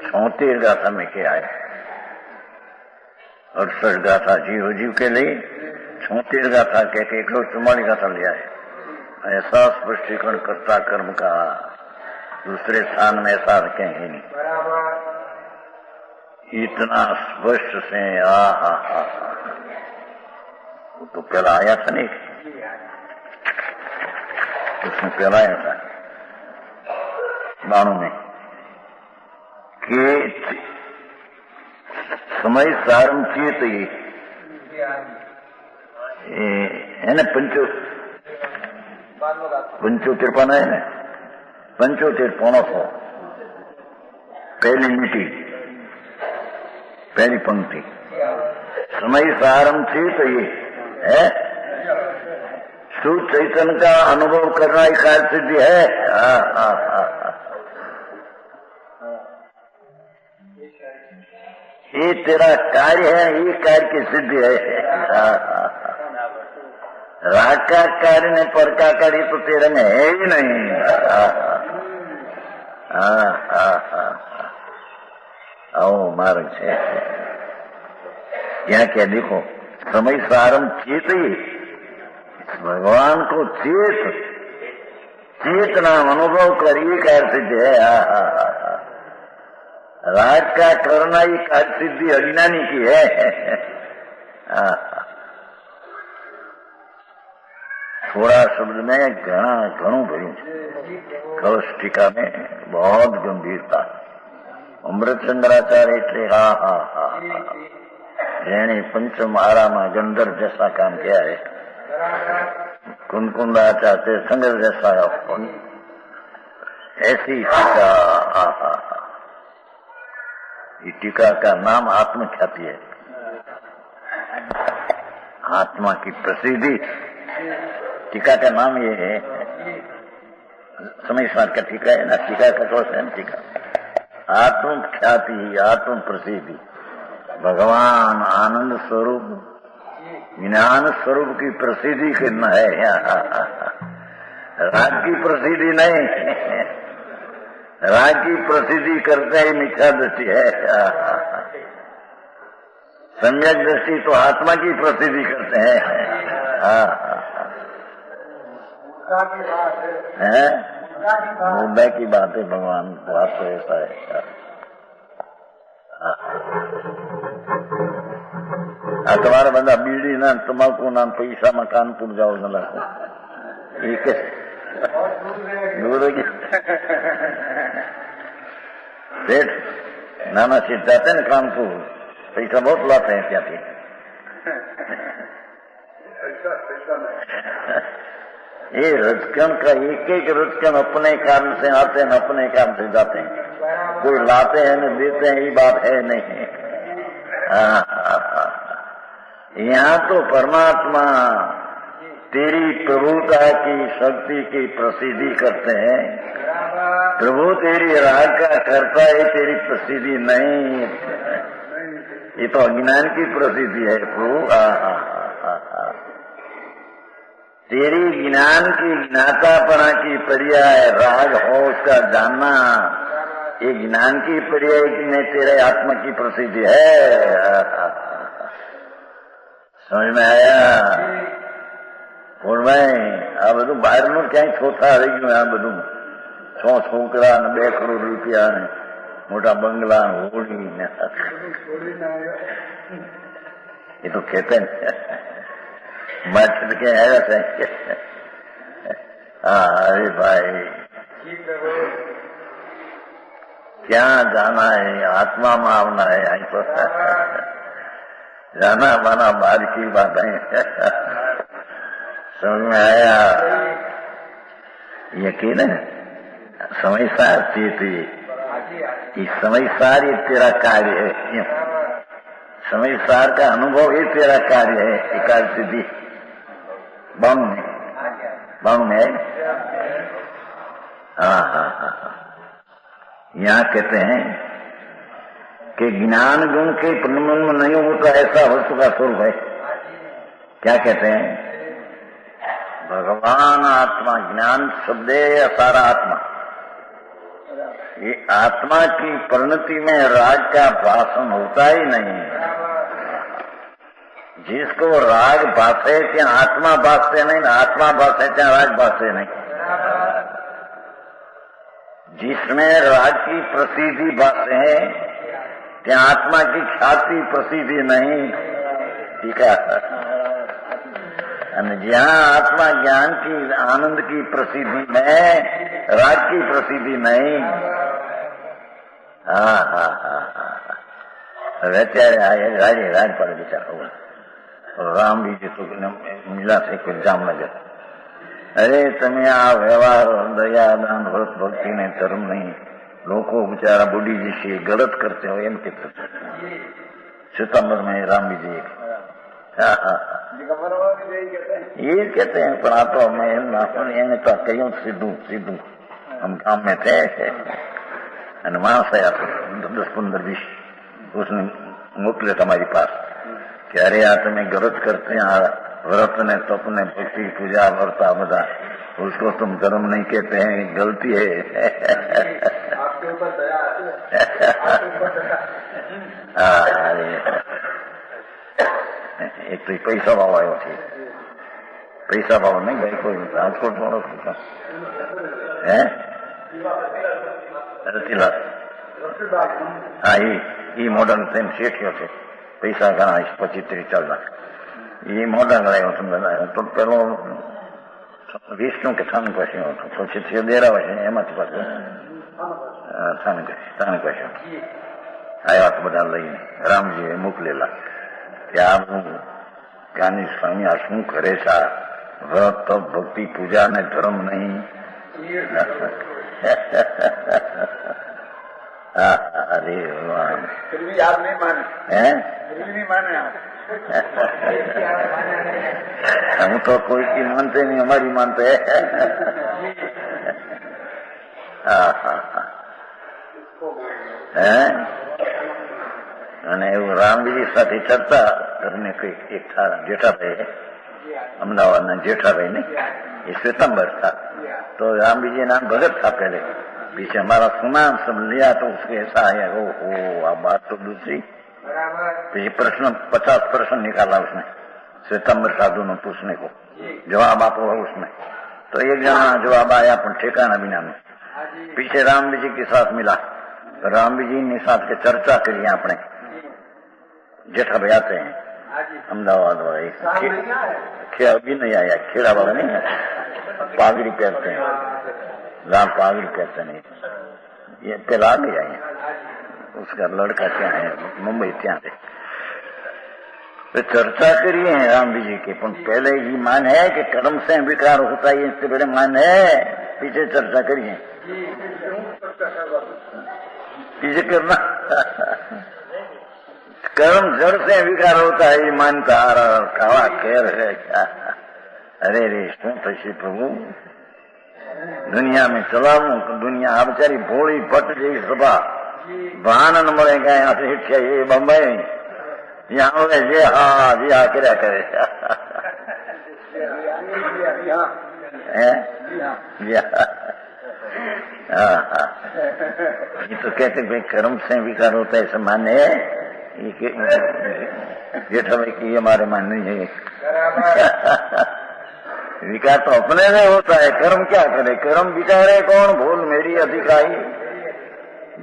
76 गाथा में क्या है। 68 गाथा जीव जीव के लिए, 76 गाथा कह के 144 गाथा लिया है। ऐसा स्पष्टीकरण कर्ता कर्म का दूसरे स्थान में ऐसा कहीं नहीं, इतना स्पष्ट से। वो तो पहला आया था नहीं, उसमें पहला आया था बाणों में कि समय सारम चेत ये है ना, पंचोतिरपन है ना, 75 पौना 100, पहली मीठी पहली पंक्ति, समय सारम चेत ये है, शुद्ध चैतन्य का अनुभव करना एक कार्य सिद्धि है। ये तेरा कार्य है, ये कार्य की सिद्धि है। राग का कार्य ने पर का कार्य तो तेरे में है ही नहीं। आओ मार्ग है यहाँ क्या देखो, समय सारम चेत ही भगवान को चेतना अनुभव करिए कार्य सिद्धि है। राग का करना ही कार्य सिद्धि अज्ञानी की है। थोड़ा शब्द में घणु भर्યું कलश टीका में बहुत गंभीरता। अमृत शंकराचार्य એટલે हा જેણે पंचमहारामा गंधर्व जैसा काम किया है, कुंकुंडाचार्य संगर जैसा ऐसी टीका। ये टीका का नाम आत्मख्याति है, आत्मा की प्रसिद्धि। टीका का नाम ये है, समय सार का टीका है ना, टीका का कोर्स है टीका। आत्म ख्याति, आत्म प्रसिद्धि, भगवान आनंद स्वरूप ज्ञान स्वरूप की प्रसिद्धि करना है। राग की प्रसिद्धि नहीं, राग की प्रसिद्धि करते ही मिथ्या दृष्टि है। सम्यक दृष्टि तो आत्मा की प्रसिद्धि करते हैं। मुद्दा की बात है, भगवान बात तो ऐसा है। तुम्हारा बंदा बीड़ी ना तम्बाकू ना पैसा में कानपुर जाओ न लगो, एक दूर सेठ नाना सेठ जाते ना कानपुर, पैसा बहुत लाते हैं क्या थी। ये रजकन का एक रजकन अपने काम से आते हैं, अपने काम से जाते हैं, कोई लाते हैं न देते हैं, ये बात है नहीं। यहाँ तो परमात्मा तेरी प्रभुता की शक्ति की प्रसिद्धि करते हैं। प्रभु तेरी राग का करता है, तेरी प्रसिद्धि नहीं, ये तो अज्ञान की प्रसिद्धि है प्रभु। तेरी ज्ञान की ज्ञातापना की पर्याय राग हो उसका जानना, ये ज्ञान की पर्याय में तेरे आत्मा की प्रसिद्धि है। समझ में आया? और मैं आ बधु बाहर નું ક્યાંય છોથા રહી ગયું। આ બધું 6 છોકરા ને 2 કરોડ રૂપિયા ને મોટા બંગલા હોળી ને ये तो कहते हैं मत के ऐसा है। अरे भाई क्या जाना है, आत्मा में आवना है, यहीं पर जाना माना बाहर की बात है। समझ में आया? यकीन है समय सार चेती, समय सार ये तेरा कार्य है, समय सार का अनुभव ही तेरा कार्य है। एकाद सिद्धि बाउंड में यहाँ कहते हैं कि ज्ञान गुण के परिणाम में नहीं होता ऐसा वस्तु का स्वरूप है। क्या कहते हैं? भगवान आत्मा, ज्ञान शब्द है सारा आत्मा। ये आत्मा की परिणति में राग का भाषण होता ही नहीं। जिसको राग भाषे क्या आत्मा भाषते नहीं, आत्मा भाषे क्या राग भाषे नहीं। जिसमें राग की प्रसिद्धि भाषे है क्या आत्मा की ख्याति प्रसिद्धि नहीं। ठीक है? जहाँ आत्मा ज्ञान की आनंद की प्रसिद्धि में राग की प्रसिद्धि नहीं। राज पर विचार होगा। राम जी तो मिला थे कुछ जामनगर। अरे तमे आ व्यवहार दया दान व्रत भक्ति ने धर्म नहीं, लोग बेचारा बुढ़ी जी से गलत करते हो एम कहते सितंबर में राम जी ये कहते हैं। पर आ तो मैं तो कहीं सीधू हम काम में थे मानस आया तो 10-15 उसने मोकले तुम्हारी पास कि अरे यार तुम्हें गलत करते हैं, व्रत ने तप ने भक्ति पूजा वर्ता बता, उसको तुम धर्म नहीं कहते हैं, गलती है। आपके ऊपर दया आती है। एक तो पैसा भाव आयो छे, पैसा भाव नहीं भाई, कोई राजकोट वालों है रतीलाल, हाँ ये मॉडल तेम શેઠિયો છે, પૈસા ઘણા 25-30 લાખ એ મોડલ લાવ્યો તો પેલો વિષ્ણુ કે થાન કશ્યો હતો, પછી દેરાવે છે એમાંથી પાછું થાન કશ્યો આવ્યા તો બધા લઈને રામજીએ મોકલેલા કે આ જ્ઞાની સ્વામી આ શું કરે છે, વ્રત તપ ભક્તિ પૂજા ને ધર્મ નહીં। अरे फिर भी आप नहीं माने हैं? फिर भी नहीं माने आप। हम तो कोई की मानते नहीं, हमारी मानते हैं। અને એવું રામજી સાથે ચર્ચા કરીને કઈ એક था જેઠાભાઈ, અમદાવાદના જેઠાભાઈ ને એ श्वेतंबर था, तो रामजी जी नाम भगत था पहले, पीछे हमारा सुना सब लिया तो उसके ऐसा आया, ओहो आप बात तो दूसरी। फिर प्रश्न 50 प्रश्न निकाला उसने, श्वेतंबर साधु ने पूछने को जवाब आपो उसमें, तो एक जना जवाब आया पर ठिकाना बिना में। पीछे रामजी जी के साथ मिला, रामजी जी ने साथ के चर्चा करी आपने, जेठा भाई आते हैं अहमदाबाद वाले, अभी नहीं आया, खेड़ा वाला नहीं है, पागड़ी पहनते हैं, राम पागड़ी पहनते नहीं, ये पहला आ गया है, उसका लड़का क्या है मुंबई क्या है। तो चर्चा करिए हैं राम जी की, पर पहले ही मान है कि कर्म से विकार होता है, इससे बड़े मान है, पीछे चर्चा करिए, पीछे करना कर्म जड़ से विकार होता है, ये मानता आ रहा काला खेर है क्या। अरे रे શું થશે પ્રભુ, दुनिया में चलावू तो दुनिया आ बेचारी भोली भट्ट जैसी सभा, वाहन न મળે गए यहाँ से हिट ये बम्बई, यहाँ जे हाँ जी हाँ क्या करे ये तो कहते भाई कर्म से विकार होता है, ऐसा माने जेठा भाई की हमारे मान नहीं है। विकार तो अपने में होता है, कर्म क्या करे, कर्म विचारे कौन, भूल मेरी अधिकाई,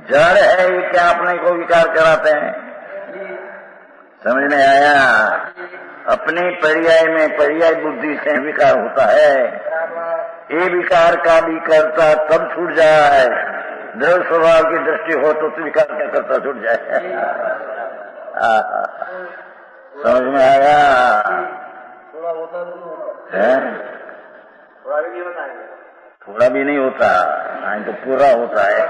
जड़ है ये क्या अपने को विकार कराते हैं, समझ में आया। अपने पर्याय में पर्याय बुद्धि से विकार होता है, ये विकार का भी करता तब छूट जाए, दृढ़ स्वभाव की दृष्टि हो तो विकार क्या करता छूट जाए। समझ में आया है? थोड़ा भी नहीं होता, तो पूरा होता है।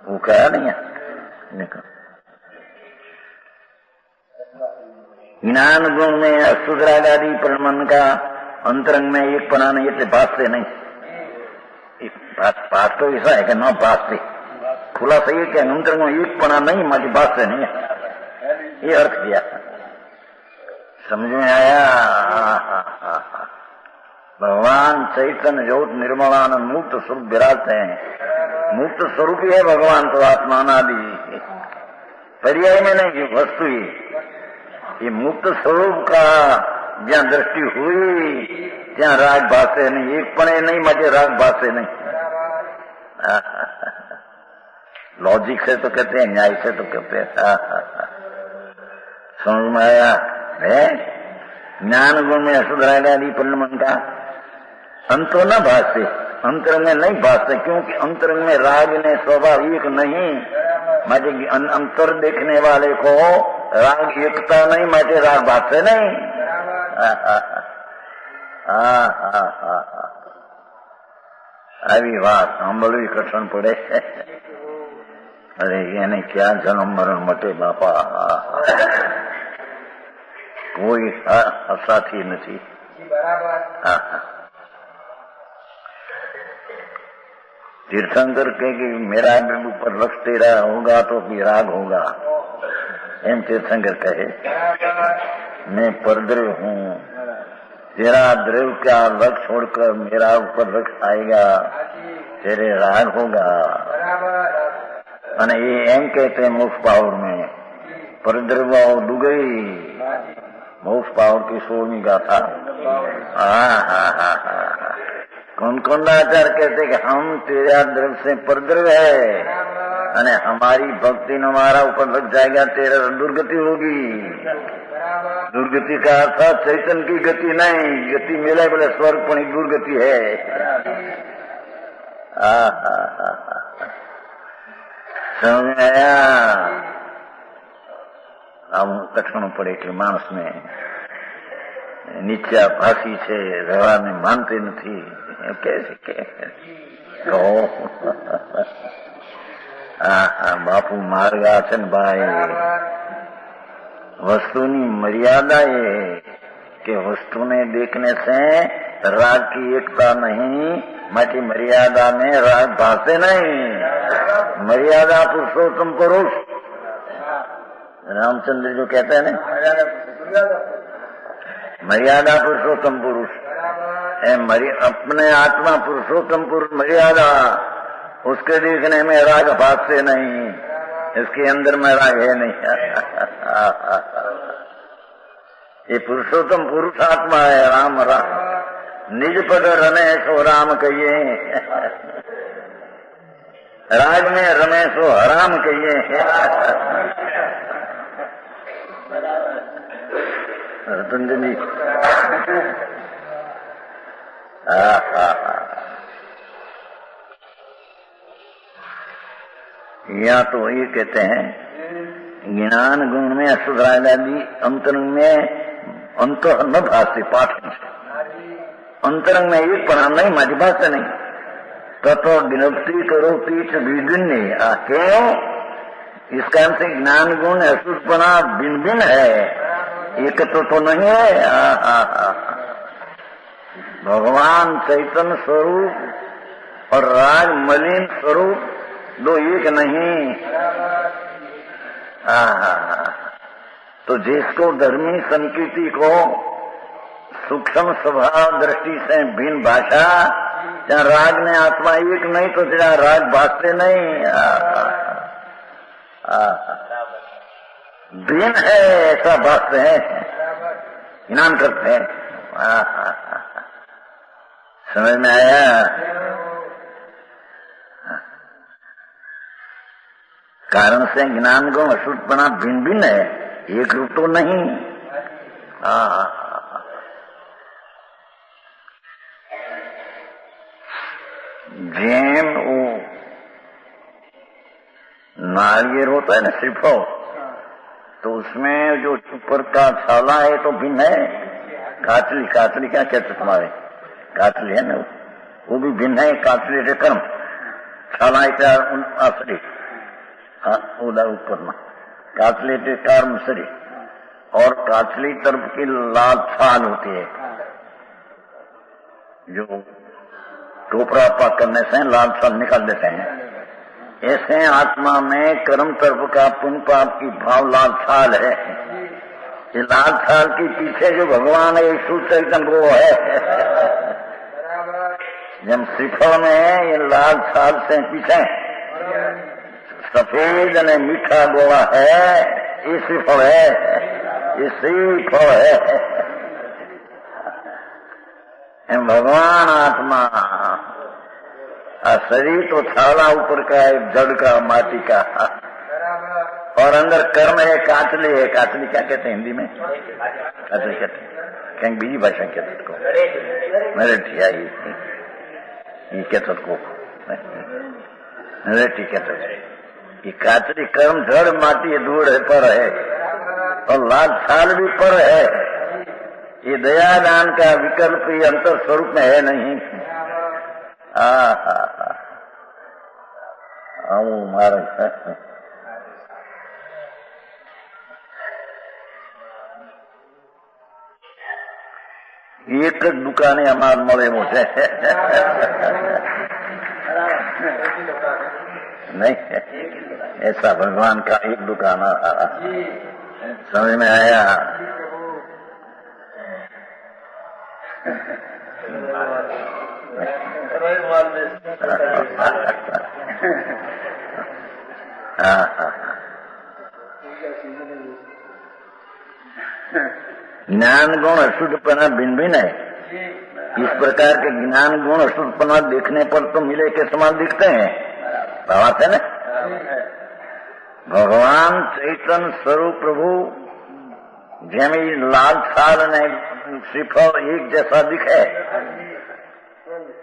वो कहा नहीं है ज्ञान गुण में अशुद्रागादी प्रमन का अंतरंग में एक पना नहीं, इतने भाषते नहीं, बात तो ऐसा है कि न भाषते, खुलासा ये कि अंतरंग में एक पना नहीं, माजी भाषते नहीं है, ये अर्थ किया, समझ में आया। भगवान चैतन्य ज्योत निर्मलानंद मुक्त स्वरूप विराजते हैं, मुक्त स्वरूप ही है भगवान तो आत्मानादि, पर्याय में नहीं वस्तु ही, ये मुक्त स्वरूप का ज्યાં दृष्टि हुई ત્યાં राग भाषे नहीं, एक पणे नहीं मजे राग भाषे नहीं। लॉजिक से तो कहते हैं, न्याय से तो कहते हैं। समझ में आया है? ज्ञान गुण में अशुद्रागादी परिणमन का अंतो न भाषे, अंतरंग में नहीं भाषते, क्योंकि अंतरंग में राग ने स्वभाव एक नहीं, माटे अंतर देखने वाले को राग एकता नहीं, माटे राग भाषे नहीं। આવી વાત સાંભળવી કઠણ પડે। અરે એને ક્યાં જન્મ મરણ મટે બાપા, કોઈ સાથી નથી। तीर्थंकर कहे कि मेरा ऊपर लक्ष्य तेरा होगा तो भी राग होगा, एम तीर्थंकर कहे, मैं परद्रव हूँ, तेरा द्रव का रख छोड़कर मेरा ऊपर रख आएगा, तेरे राग होगा। અને એ એમ કહેते मोक्ष पावर में परद्रव डूगई मोक्ष पावर की 16वीं गाथा। कौन कौन आचार्य कहते कि हम तेरा द्रव से परद्रव है અને हमारी भक्ति न हमारा ऊपर लग जाएगा, तेरा दुर्गति होगी। दुर्गति का अर्थ चैतन्य की गति नहीं, गति मिले बोले स्वर्ग पण दुर्गति है। समझ में आया? આમ કઠણ પડે એટલે માણસને નીચા ભાષી છે, રહેવાને માનતી નથી, કે છે કે કહો બાપુ માર્ગા છે ને ભાઈ, वस्तुनी मर्यादा ये कि वस्तु ने देखने से राग की एकता नहीं, माटी मर्यादा में राग भाषे नहीं। मर्यादा पुरुषोत्तम पुरुष, रामचंद्र जो कहते हैं ना, मर्यादा पुरुषोत्तम पुरुष, अपने आत्मा पुरुषोत्तम पुरुष मर्यादा, उसके देखने में राग भाषे नहीं, इसके अंदर में राग है नहीं। ये पुरुषोत्तम पुरुष आत्मा है, राम राम निज पद रमे सो राम कहिए, राग में रमे सो हराम कहिए। रतन जी या तो ये कहते हैं ज्ञान गुण में अशुद्रादि अंतरंग में अंत न भाषे पाठ में, अंतरंग में एक पढ़ा नहीं, मारी भाषा नहीं। तत्व विनप्ति करो पीछ विभिन्न, क्यों? इस कारण से ज्ञान गुण अशुद्धपना भिन्न भिन्न है, एक तो नहीं है। भगवान चैतन्य स्वरूप और राग मलिन स्वरूप दो एक नहीं। तो जिसको धर्मी संस्कृति को सूक्ष्म स्वभाव दृष्टि से भिन्न भाषा, जहाँ राग ने आत्मा एक नहीं तो जहाँ राग भाषते नहीं, भिन्न है ऐसा भाषते हैं, ज्ञान करते हैं। समझ में आया? कारण से ज्ञान गुण अशुद्धपना भिन्न भिन्न है, एक रूप तो नहीं। जेम वो नारियल होता है ना श्रीफल, तो उसमें जो ऊपर का छाला है तो भिन्न है। काचली, काचली क्या कहते तुम्हारे? काचली है ना, वो भी भिन्न है। काचली से कर्म, छाला है आश्री, उधर ऊपर में काचली के कर्म शरीर, और काचली तरफ की लाल छाल होती है, जो टोपरा पाक करने से लाल छाल निकाल देते हैं। ऐसे आत्मा में कर्म तरफ का पुण्य पाप की भाव लाल छाल है। ये लाल छाल के पीछे जो भगवान है यीशु चैतन्य वो है। जब श्रीफल में है ये लाल छाल से पीछे सफेद ने मीठा गोवा है, ये श्रीफल है, ये श्रीफल है। भगवान आत्मा, शरीर तो छाला ऊपर का है, जड़ का, माटी का, और अंदर कर्म है, काचली है। काचली क्या कहते हैं हिंदी में? काचली कहते हैं, कहीं बीजी भाषा कहते को मराठी आई, ये कहते को मराठी कहते। ये काचली कर्म जड़ माटी धूड़ है, पर है, और लाल छाल भी पर है। ये दया दान का विकल्प ये अंतर स्वरूप में है नहीं। महाराज एक दुकाने अमार मळे मुझे नहीं, ऐसा भगवान का एक दुकान आ रहा। समझ में आया? ज्ञान गुण अशुद्धपना भिन्न भिन्न है। इस प्रकार के ज्ञान गुण अशुद्धपना देखने पर तो मिले के समान दिखते हैं, बात है ना। भगवान चैतन्य स्वरूप प्रभु જેમ લાલ છાલ અને श्रीफल एक जैसा दिखे,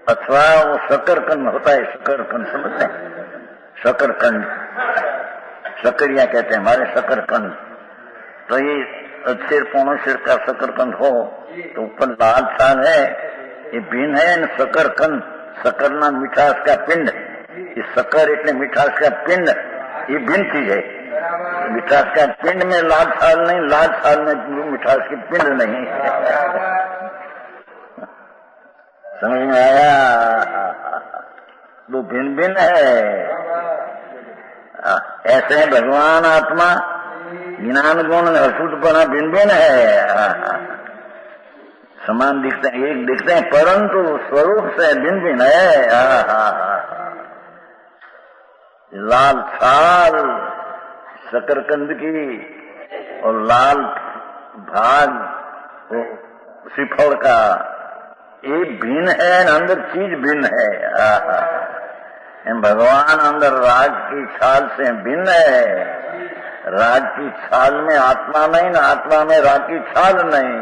अथवा वो शकरकंद होता है, शकरकंद समझते हैं? शकरकंद, शकरिया कहते हैं हमारे शकरकंद। तो ये सिर पौनों सिर का शकरकंद हो तो ऊपर लाल छाल है, ये बीन है न शकरकंद, शकरना मिठास का पिंड, ये शक्कर એટલે मिठास का पिंड, ये बीन चीज है। मिठास का पिंड में लाल छाल नहीं, लाल छाल में मिठास की पिंड नहीं। समझ में आया? वो भिन्न भिन्न है। ऐसे भगवान आत्मा ज्ञान गुण अशुद्धपना भिन्न भिन्न है। समान दिखते हैं, एक दिखते हैं, परंतु स्वरूप से भिन्न भिन्न है। लाल छाल शकरकंद की और लाल भाग श्रीफल का, ये भिन्न है, अंदर चीज भिन्न है। भगवान अंदर राग की छाल से भिन्न है। राग की छाल में आत्मा नहीं, ना आत्मा में राग की छाल नहीं।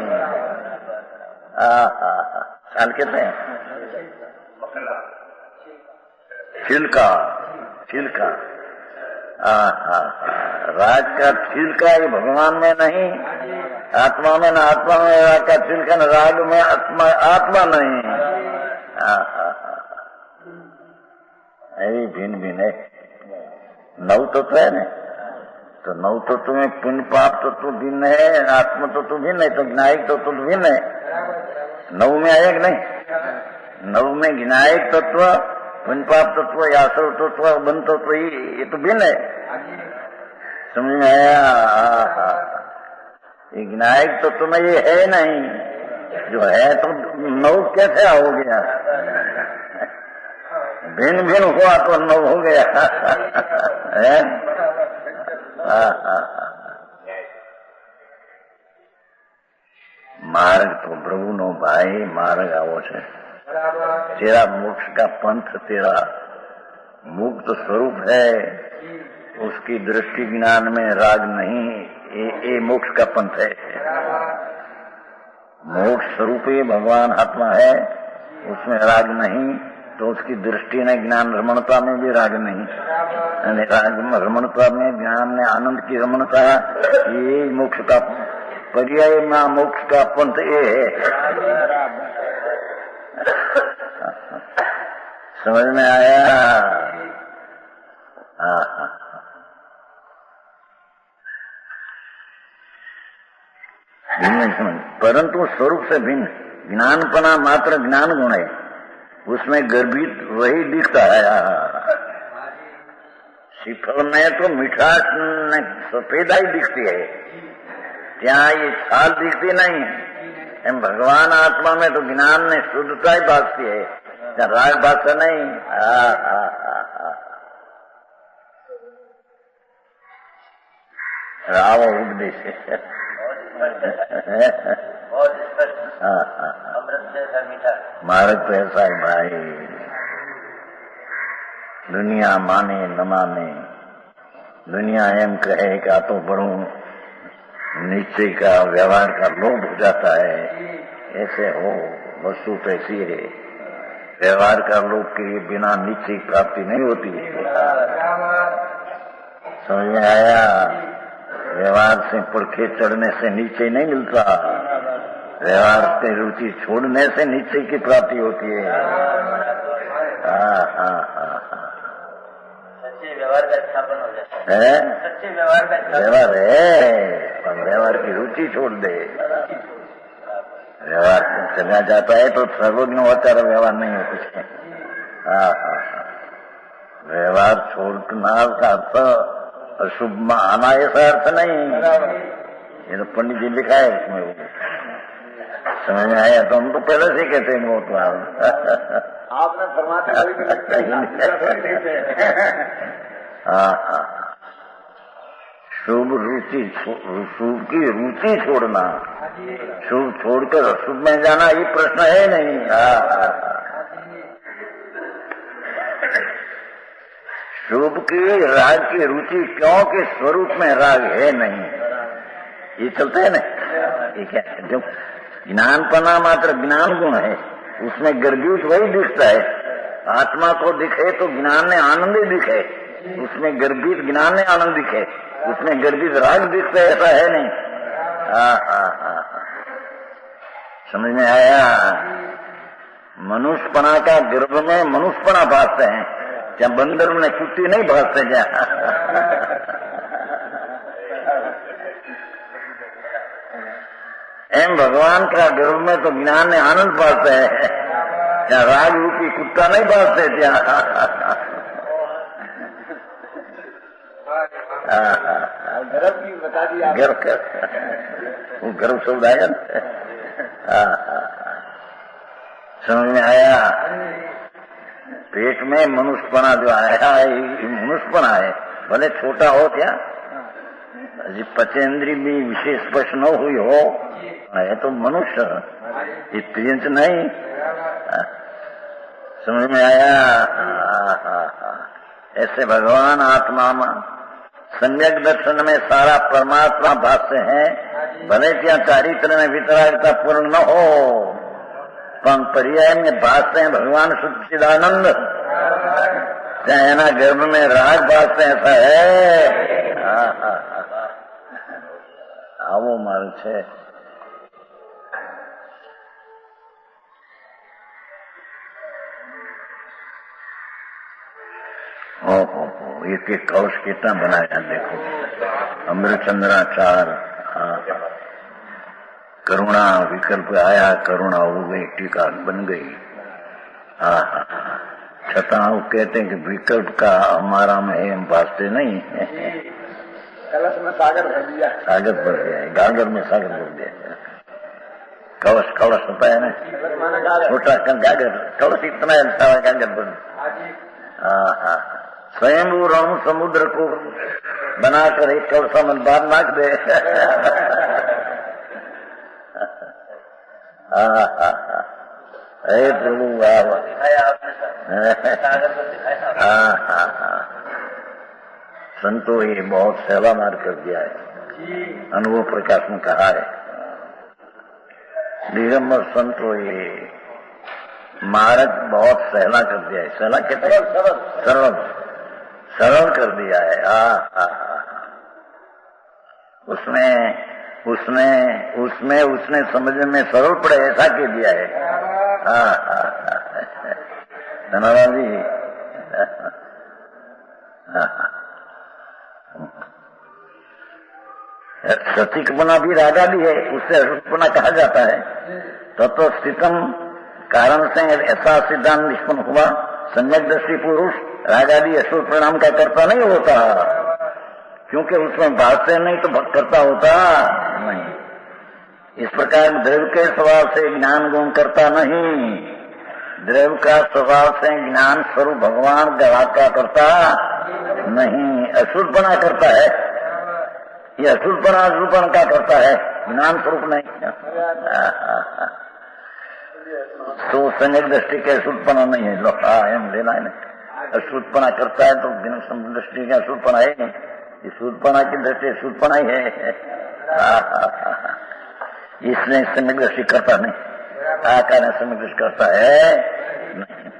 छाल कहते हैं छिलका, छिलका। राग का छिलका ये भगवान में नहीं, आत्मा में न आत्मा में राग का छिलका, न राग में आत्मा नहीं। भिन्न भिन्न है। नौ तत्व है न, तो नौ तत्व में पुण्य पाप तत्व भिन्न है, आत्म तत्व भिन्न है, तो ज्ञायक तत्व भिन्न है। नौ में आया कि नहीं? नौ में ज्ञायक तत्व, पुण्य पाप तत्व, आश्रव तत्व, बंध तत्व, ये तो भिन्न है। समझ में आया? ये ज्ञायक तत्व में ये है नहीं, जो है तो नौ कैसे हो गया? भिन्न भिन्न हुआ तो नौ हो गया है? मार्ग तो प्रभु नो भाई मार्ग आवो छे। तेरा मोक्ष का पंथ तेरा मुक्त स्वरूप है, उसकी दृष्टि ज्ञान में राग नहीं, ये मोक्ष का पंथ है। मोक्ष स्वरूप ही भगवान आत्मा है, उसमें राग नहीं, तो उसकी दृष्टि ने ज्ञान रमणता में भी राग नहीं। राग में रमणता में, ज्ञान में आनंद की रमणता, ये मोक्ष का पर्याय में मोक्ष का पंथ ये है। समझ में आया? परंतु स्वरूप से भिन्न। ज्ञानपना मात्र ज्ञान गुण है, उसमें गर्भित वही दिखता है। श्रीफल में तो मिठास सफेदाई दिखती है, ત્યાં ये छाल दिखती नहीं। एम भगवान आत्मा में तो ज्ञान ने शुद्धता ही भासती है, ત્યાં राग भाषा नहीं। राव उपदेश मार्ग तो ऐसा है भाई, दुनिया माने न माने, दुनिया एम कहे कि आ तो बड़ू निश्चय का व्यवहार का लोभ हो जाता है। ऐसे हो, वस्तु तो ऐसी है, व्यवहार का लोभ के बिना निश्चय प्राप्ति नहीं होती है। समझ में आया? व्यवहार से पुरखे चढ़ने से निश्चय नहीं मिलता, व्यवहार से रुचि छोड़ने से निश्चय की प्राप्ति होती है। सच्चे व्यवहार का स्थापन हो जाता है। सच्चे व्यवहार का व्यवहार है, पर व्यवहार की रुचि छोड़ दे। व्यवहार चला जाता है तो सर्वज्ञ होता है, व्यवहार नहीं हो कुछ। व्यवहार छोड़ना का अर्थ अशुभ में आना ऐसा अर्थ नहीं, ये तो पंडित जी लिखा है उसमें, वो समझ में आया तो हम तो पहले से कहते हैं वो तो आपने फरमाते कोई भी लगता है। हाँ, शुभ रुचि, शुभ की रुचि छोड़ना, शुभ छोड़कर अशुभ में जाना ये प्रश्न है नहीं। शुभ की राग की रुचि क्योंकि स्वरूप में राग है नहीं, ये चलता है ना। ये क्या है, जो ज्ञानपना मात्र ज्ञान गुण है, उसमें गर्भूत वही दिखता है। आत्मा को दिखे तो ज्ञान में आनंद ही दिखे, उसमें गर्भित ज्ञान में आनंद दिखे, उसमें गर्भित राग दिखता है, ऐसा है नहीं। समझ में आया। मनुष्यपना का गर्भ में मनुष्यपना भासते हैं, क्या बंदर में कुत्ती नहीं भासते क्या? एम भगवान का गर्भ में तो ज्ञान में आनंद भासते हैं, क्या राग रूपी कुत्ता नहीं भासते क्या? गर्भ की बता दिया, वो गर्भ शब्द आया। समझ में आया। पेट में मनुष्यपना जो आया है, मनुष्यपना है, भले छोटा हो क्या, अजी पचेंद्री भी विशेष स्पर्श न हुई हो, है तो मनुष्य, इत्रियंच नहीं। समझ में आया। ऐसे भगवान आत्मा में सम्यक दर्शन में सारा परमात्मा भाष्य है, भले क्या चारित्र में वितरागता पूर्ण न हो, पर पर्याय में भाष्य है भगवान सच्चिदानंद, चाहे ना गर्भ में राग भाष्य ऐसा है। आवो मारू छे। ओहो, एक एक कलश कितना बनाया देखो, अमृतचंद्राचार। करुणा विकल्प आया, करुणा हो गई, टीका बन गई। छता वो कहते हैं कि विकल्प का हमारा में हम भासते नहीं। कलश में सागर भर दिया, सागर भर दिया, गागर में सागर भर दिया। कलश कलश होता है ना, छोटा गागर, कलश इतना है गागर भर। स्वयं रण समुद्र को बनाकर एक कलशा में बाहर नाक दे। प्रभु संतो ये बहुत सहला मार कर दिया है। अनुभव प्रकाश में कहा है, दिगंबर संतो ये मार्ग बहुत सहला कर दिया है। सहला कहते हैं सरल, सरल कर दिया है। उसने समझने में सरल पड़े ऐसा कह दिया है। धन्यवाद जी। सचिकपना भी रागा भी है, उससे अशुद्धपना कहा जाता है। तत्व स्थितम कारण से ऐसा सिद्धांत निष्पन्न हुआ, सम्यक दृष्टि पुरुष रागादि अशुभ परिणाम का कर्ता नहीं होता, क्योंकि उसमें भाष्य नहीं तो करता होता नहीं। इस प्रकार द्रव्य के स्वभाव से ज्ञान गुण करता नहीं, द्रव्य का स्वभाव से ज्ञान स्वरूप भगवान गवा का करता नहीं, अशुद्धपना करता है। ये अशुद्धपना अशुद्धपन का करता है, ज्ञान स्वरूप नहीं। तो संयोग दृष्टि के अशुद्धपना नहीं है, एम लेना है नहीं। अशुद्धपना करता है तो दृष्टि का अशुद्धपना है नहीं, ये शुद्धपना की दृष्टि शुद्धपना ही है। इसने सम्यक दृष्टि करता नहीं, आकार सम्यक दृष्टि करता है नहीं।